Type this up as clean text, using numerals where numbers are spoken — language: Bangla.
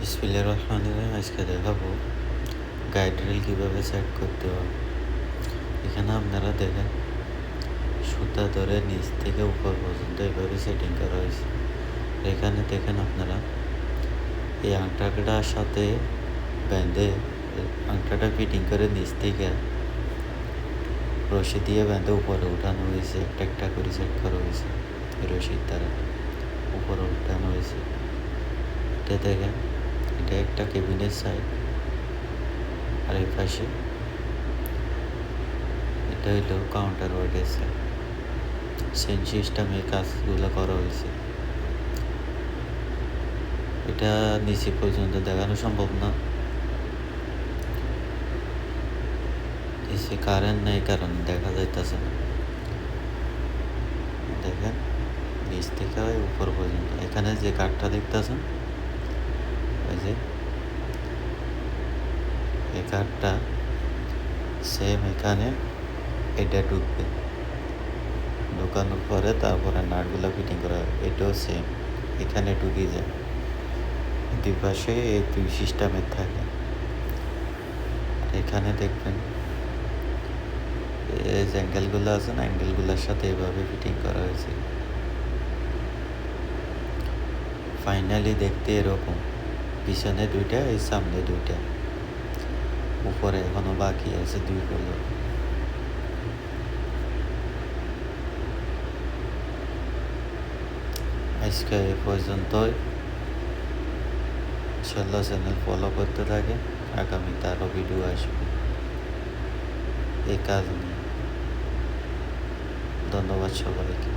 বিসমিল্লাহির রহমানির রহিম। আজকে দেখাবো গাইড রেল কীভাবে সেট করতে হবে। এখানে আপনারা দেখেন সুতা ধরে নিচ থেকে উপর পর্যন্ত এইভাবে সেটিং করা হয়েছে। এখানে দেখেন আপনারা এই আংটাটার সাথে বেঁধে আংটাটা ফিটিং করে নিচ থেকে রশি দিয়ে বেঁধে উপরে উঠানো হয়েছে। একটা একটা করে সেট করা হয়েছে রশির দ্বারা উপরে উঠানো হয়েছে। এটা দেখেন, এটা একটা কেবিনের সাইড, আর এই পাশে এটা হইলো কাউন্টার ওয়ার্ডের সাইড। সেম সিস্টেমে কাজগুলো করা হয়েছে। এটা নিচে পর্যন্ত দেখানো সম্ভব না, নিচে কারেন্ট নেই কারণে দেখা যাইতেছে না। দেখেন নিচ থেকে উপর পর্যন্ত এখানে যে কাঠটা দেখতেছেন, ওই যে এই কাঠটা সেম এখানে এটা ঢুকবে, ঢুকানোর পরে তারপরে নাটগুলো ফিটিং করা হয়। এটাও সেম এখানে ঢুকে যায়। দুই পাশে এই দুই সিস্টেমের থাকে। এখানে দেখবেন এই যে অ্যাঙ্গেলগুলো আছে না, অ্যাঙ্গেলগুলোর সাথে এভাবে ফিটিং করা হয়েছে। ফাইনালি দেখতে এরকম, পিছনে দুইটা, এই সামনে দুইটা, উপরে এখনো বাকি আছে দুই কলর। আজকে এ পর্যন্তই। ইনশাল্লাহ চ্যানেল ফলো করতে থাকে, আগামীতে আরও ভিডিও আসবে এই কাজ নিয়ে। ধন্যবাদ সবাইকে।